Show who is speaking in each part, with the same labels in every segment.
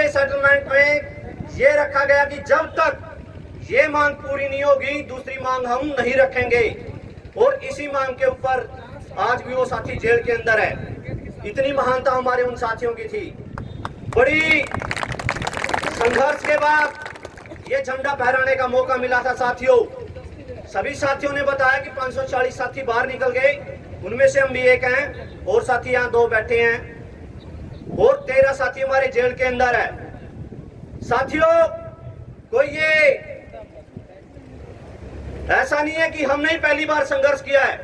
Speaker 1: Settlement में ये रखा गया कि जब तक ये मांग पूरी नहीं होगी दूसरी मांग हम नहीं रखेंगे। और इसी मांग के ऊपर आज भी वो साथी जेल के अंदर है। इतनी महानता हमारे उन साथियों की थी। बड़ी संघर्ष के बाद ये झंडा फहराने का मौका मिला था साथियों। सभी साथियों ने बताया कि 540 साथी बाहर निकल गए, उनमें से हम भी एक हैं और साथी यहाँ 2 बैठे हैं और 13 साथी हमारे जेल के अंदर है। साथियों, कोई ये ऐसा नहीं है कि हमने ही पहली बार संघर्ष किया है।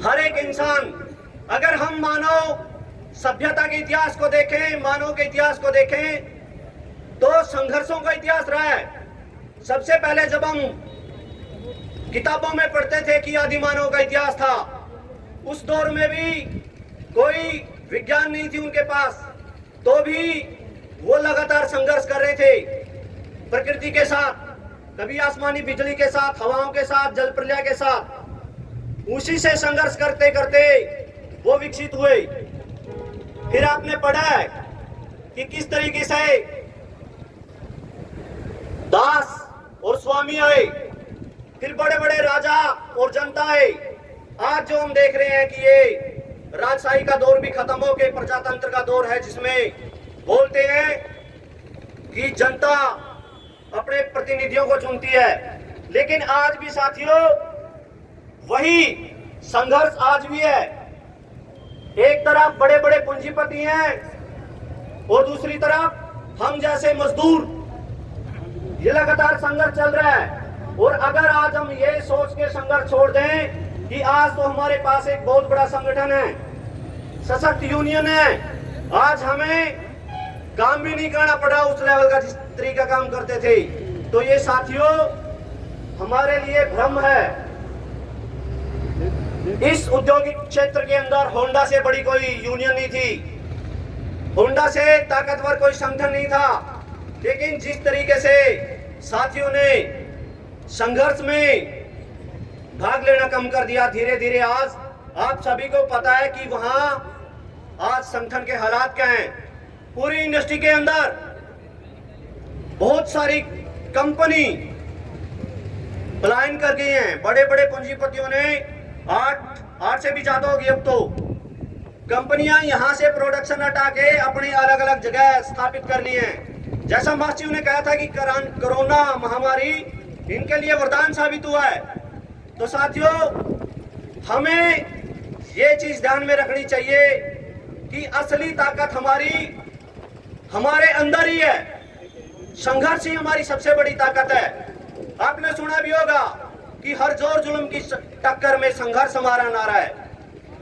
Speaker 1: हर एक इंसान, अगर हम मानव सभ्यता के इतिहास को देखें, मानव के इतिहास को देखें, तो संघर्षों का इतिहास रहा है। सबसे पहले जब हम किताबों में पढ़ते थे कि आदि मानव का इतिहास था, उस दौर में भी कोई विज्ञान नहीं थी उनके पास, तो भी वो लगातार संघर्ष कर रहे थे प्रकृति के साथ, कभी आसमानी बिजली के साथ, हवाओं के साथ, जल प्रलय के साथ। उसी से संघर्ष करते करते वो विकसित हुए। फिर आपने पढ़ा है कि किस तरीके से दास और स्वामी आए, फिर बड़े बड़े राजा और जनता आए। आज जो हम देख रहे हैं कि ये राजशाही का दौर भी खत्म हो के प्रजातंत्र का दौर है, जिसमें बोलते हैं कि जनता अपने प्रतिनिधियों को चुनती है। लेकिन आज भी साथियों वही संघर्ष आज भी है। एक तरफ बड़े बड़े पूंजीपति हैं और दूसरी तरफ हम जैसे मजदूर। ये लगातार संघर्ष चल रहा है। और अगर आज हम ये सोच के संघर्ष छोड़ दें कि आज तो हमारे पास एक बहुत बड़ा संगठन है, सशक्त यूनियन है, आज हमें काम भी नहीं करना पड़ा उस लेवल का जिस तरीका काम करते थे, तो ये साथियों हमारे लिए भ्रम है। इस औद्योगिक क्षेत्र के अंदर होंडा से बड़ी कोई यूनियन नहीं थी, होंडा से ताकतवर कोई संगठन नहीं था। लेकिन जिस तरीके से साथियों ने संघर्ष में भाग लेना कम कर दिया, धीरे धीरे आज आप सभी को पता है कि वहां आज संगठन के हालात क्या हैं। पूरी इंडस्ट्री के अंदर बहुत सारी कंपनी पलायन कर गई हैं। बड़े बड़े पूंजीपतियों ने 8 से भी ज्यादा होगी अब तो कंपनियां यहां से प्रोडक्शन हटा के अपनी अलग अलग जगह स्थापित कर ली हैं। जैसा मास्टर ने कहा था कि कोरोना महामारी इनके लिए वरदान साबित हुआ है। तो साथियों हमें ये चीज ध्यान में रखनी चाहिए कि असली ताकत हमारे अंदर ही है। संघर्ष ही हमारी सबसे बड़ी ताकत है। आपने सुना भी होगा कि हर जोर जुल्म की टक्कर में संघर्ष हमारा नारा है।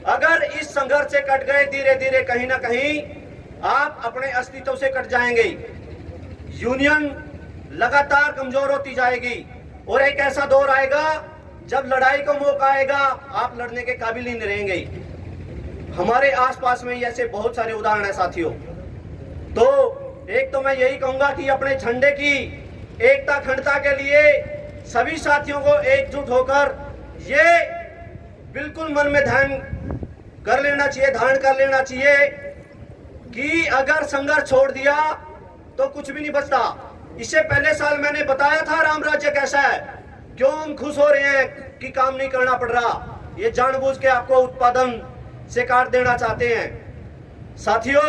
Speaker 1: अगर इस संघर्ष से कट गए धीरे धीरे कहीं ना कहीं आप अपने अस्तित्व से कट जाएंगे। यूनियन लगातार कमजोर होती जाएगी और एक ऐसा दौर आएगा जब लड़ाई का मौका आएगा आप लड़ने के काबिल ही नहीं रहेंगे। हमारे आसपास में ऐसे बहुत सारे उदाहरण हैं साथियों। तो एक तो मैं यही कहूंगा कि अपने झंडे की एकता अखंडता के लिए सभी साथियों को एकजुट होकर ये बिल्कुल मन में ध्यान कर लेना चाहिए, धारण कर लेना चाहिए कि अगर संघर्ष छोड़ दिया तो कुछ भी नहीं बचता। इससे पहले साल मैंने बताया था राम राज्य कैसा है, क्यों हम खुश हो रहे हैं कि काम नहीं करना पड़ रहा। ये जानबूझ के आपको उत्पादन से काट देना चाहते हैं। साथियों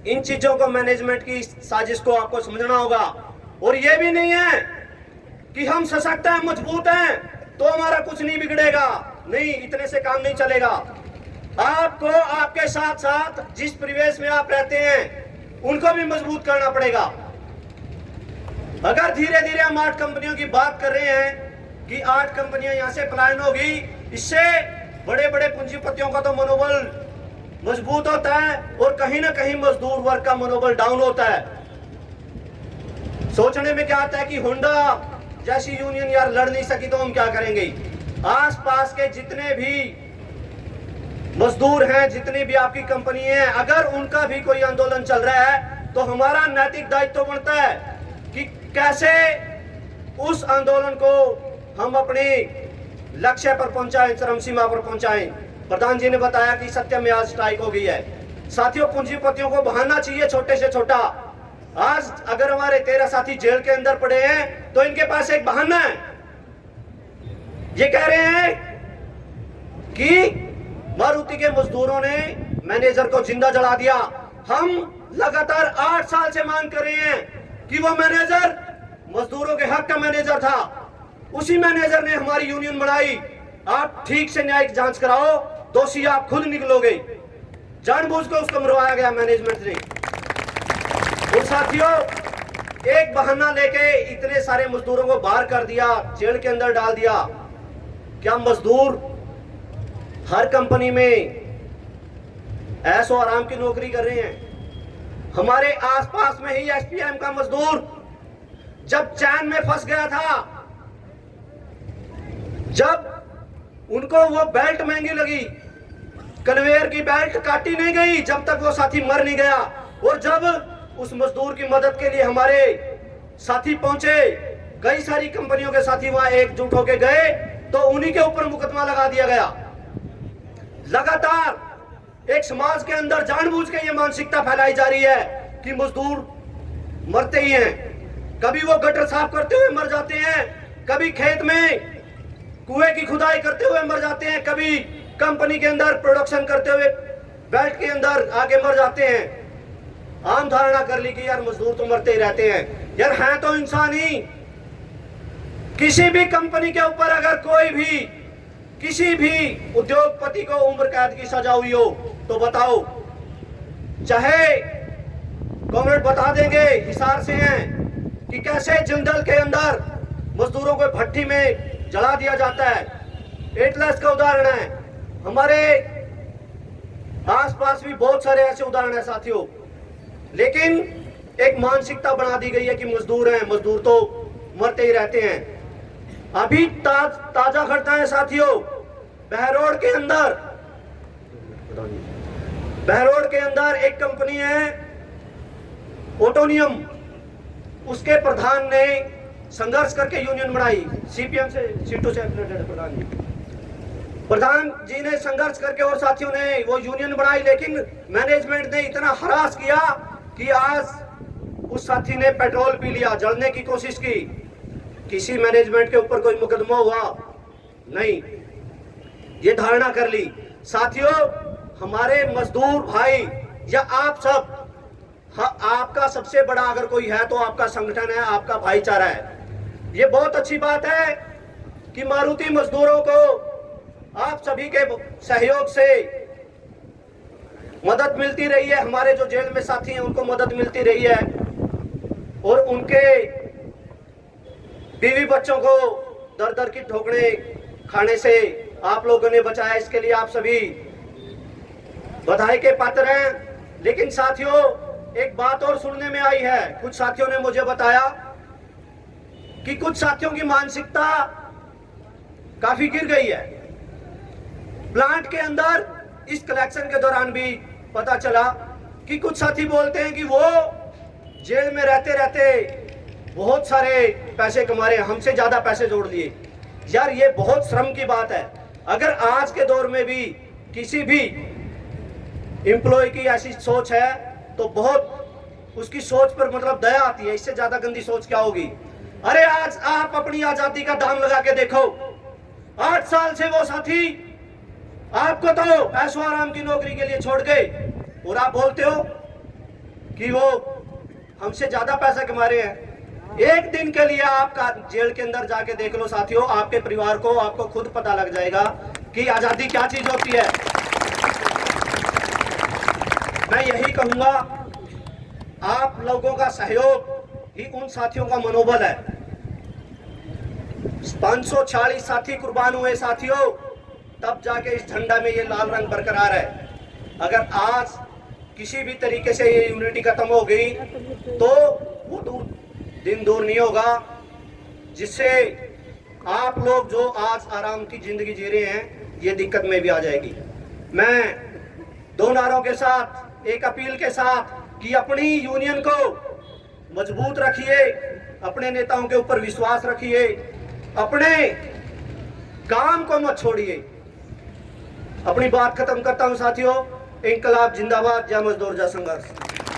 Speaker 1: इन चीजों को मैनेजमेंट की साजिश को आपको समझना होगा। और ये भी नहीं है कि हम सशक्त हैं, मजबूत हैं तो हमारा कुछ नहीं बिगड़ेगा। नहीं, इतने से काम नहीं चलेगा। आपको आपके साथ साथ जिस परिवेश में आप रहते हैं उनको भी मजबूत करना पड़ेगा। अगर धीरे धीरे हम 8 कंपनियों की बात कर रहे हैं कि 8 कंपनियां यहां से पलायन होगी, इससे बड़े बड़े पूंजीपतियों का तो मनोबल मजबूत होता है और कहीं ना कहीं मजदूर वर्ग का मनोबल डाउन होता है। सोचने में क्या आता है कि होंडा जैसी यूनियन यार लड़ नहीं सकी तो हम क्या करेंगे। आसपास के जितने भी मजदूर हैं, जितनी भी आपकी कंपनी है, अगर उनका भी कोई आंदोलन चल रहा है तो हमारा नैतिक दायित्व बनता है कि कैसे उस आंदोलन को हम अपने लक्ष्य पर पहुंचाएं, चरम सीमा पर पहुंचाएं। प्रधान जी ने बताया कि सत्य में आज स्ट्राइक हो गई है। साथियों पूंजीपतियों को बहाना चाहिए छोटे से छोटा। आज अगर हमारे 13 साथी जेल के अंदर पड़े हैं तो इनके पास एक बहाना है। ये कह रहे हैं कि मारुति के मजदूरों ने मैनेजर को जिंदा जला दिया। हम लगातार 8 साल से मांग कर रहे हैं कि वो मैनेजर मजदूरों के हक का मैनेजर था। उसी मैनेजर ने हमारी यूनियन बनाई। आप ठीक से न्यायिक जांच कराओ, दोषी आप खुद निकलोगे। जानबूझ कर उसको मरवाया गया मैनेजमेंट ने। और साथियों, एक बहाना लेके इतने सारे मजदूरों को बाहर कर दिया, जेल के अंदर डाल दिया। क्या मजदूर हर कंपनी में ऐशो आराम की नौकरी कर रहे हैं? हमारे आसपास में ही एसपीएम का मजदूर जब चैन में फंस गया था, जब उनको वो बेल्ट महंगी लगी, कन्वेयर की बेल्ट काटी नहीं गई जब तक वो साथी मर नहीं गया। और जब उस मजदूर की मदद के लिए हमारे साथी पहुंचे, कई सारी कंपनियों के साथी वहां एकजुट होकर गए, तो उन्हीं के ऊपर मुकदमा लगा दिया गया। लगातार एक समाज के अंदर जानबूझ के ये मानसिकता फैलाई जा रही है कि मजदूर मरते ही हैं। कभी वो गटर साफ करते हुए मर जाते हैं, कभी खेत में कुएं की खुदाई करते हुए मर जाते हैं, कभी कंपनी के अंदर प्रोडक्शन करते हुए बेल्ट के अंदर आके मर जाते हैं। आम धारणा कर ली कि यार मजदूर तो मरते ही रहते हैं। यार हैं तो इंसान ही। किसी भी कंपनी के ऊपर अगर कोई भी किसी भी उद्योगपति को उम्र कैद की सजा हुई हो तो बताओ, चाहे कॉमरेड बता देंगे हिसार से हैं कि कैसे जिंदल के अंदर मजदूरों को भट्टी में जला दिया जाता है। एटलस का उदाहरण है। हमारे आसपास भी बहुत सारे ऐसे उदाहरण हैं साथियों। लेकिन एक मानसिकता बना दी गई है कि मजदूर हैं, मजदूर तो मरते ही रहते हैं। अभी ताजा घटना है साथियों, बहरोड के अंदर एक कंपनी है ओटोनियम, उसके प्रधान ने संघर्ष करके यूनियन बनाई। सीपीएम से सीटों से प्रधान जी ने संघर्ष करके और साथियों ने वो यूनियन बनाई, लेकिन मैनेजमेंट ने इतना हरास किया कि आज उस साथी ने पेट्रोल पी लिया, जलने की कोशिश की। किसी मैनेजमेंट के ऊपर कोई मुकदमा हुआ नहीं, ये धारणा कर ली। साथियों, हमारे मजदूर भाई या आप सब, आपका सबसे बड़ा अगर कोई है तो आपका संगठन है, आपका भाईचारा है। ये बहुत अच्छी बात है कि मारुति मजदूरों को आप सभी के सहयोग से मदद मिलती रही है। हमारे जो जेल में साथी हैं उनको मदद मिलती रही है, और उनके बीवी बच्चों को दर दर की ठोकरें खाने से आप लोगों ने बचाया। इसके लिए आप सभी बधाई के पात्र हैं। लेकिन साथियों, एक बात और सुनने में आई है, कुछ साथियों ने मुझे बताया कि कुछ साथियों की मानसिकता काफी गिर गई है। प्लांट के अंदर इस कलेक्शन के दौरान भी पता चला कि कुछ साथी बोलते हैं कि वो जेल में रहते रहते बहुत सारे पैसे कमा रहे हैं, हमसे ज्यादा पैसे जोड़ लिए। यार ये बहुत शर्म की बात है। अगर आज के दौर में भी किसी भी एम्प्लॉय की ऐसी सोच है तो बहुत उसकी सोच पर मतलब दया आती है। इससे ज्यादा गंदी सोच क्या होगी? अरे आज आप अपनी आजादी का दाम लगा के देखो। 8 साल से वो साथी आपको तो ऐशो आराम की नौकरी के लिए छोड़ गए, और आप बोलते हो कि वो हमसे ज्यादा पैसा कमा रहे हैं। एक दिन के लिए आपका जेल के अंदर जाके देख लो साथियों, आपके परिवार को, आपको खुद पता लग जाएगा कि आजादी क्या चीज होती है। मैं यही कहूंगा, आप लोगों का सहयोग ही उन साथियों का मनोबल है। 546 साथी कुर्बान हुए साथियों, तब जाके इस झंडा में ये लाल रंग बरकरार है। अगर आज किसी भी तरीके से ये यूनिटी खत्म हो गई तो वो दिन दूर नहीं होगा जिससे आप लोग जो आज आराम की जिंदगी जी रहे हैं ये दिक्कत में भी आ जाएगी। मैं 2 नारों के साथ, एक अपील के साथ कि अपनी यूनियन को मजबूत रखिए, अपने नेताओं के ऊपर विश्वास रखिए, अपने काम को मत छोड़िए। अपनी बात खत्म करता हूं साथियों। इंकलाब जिंदाबाद, जय मजदूर जय संघर्ष।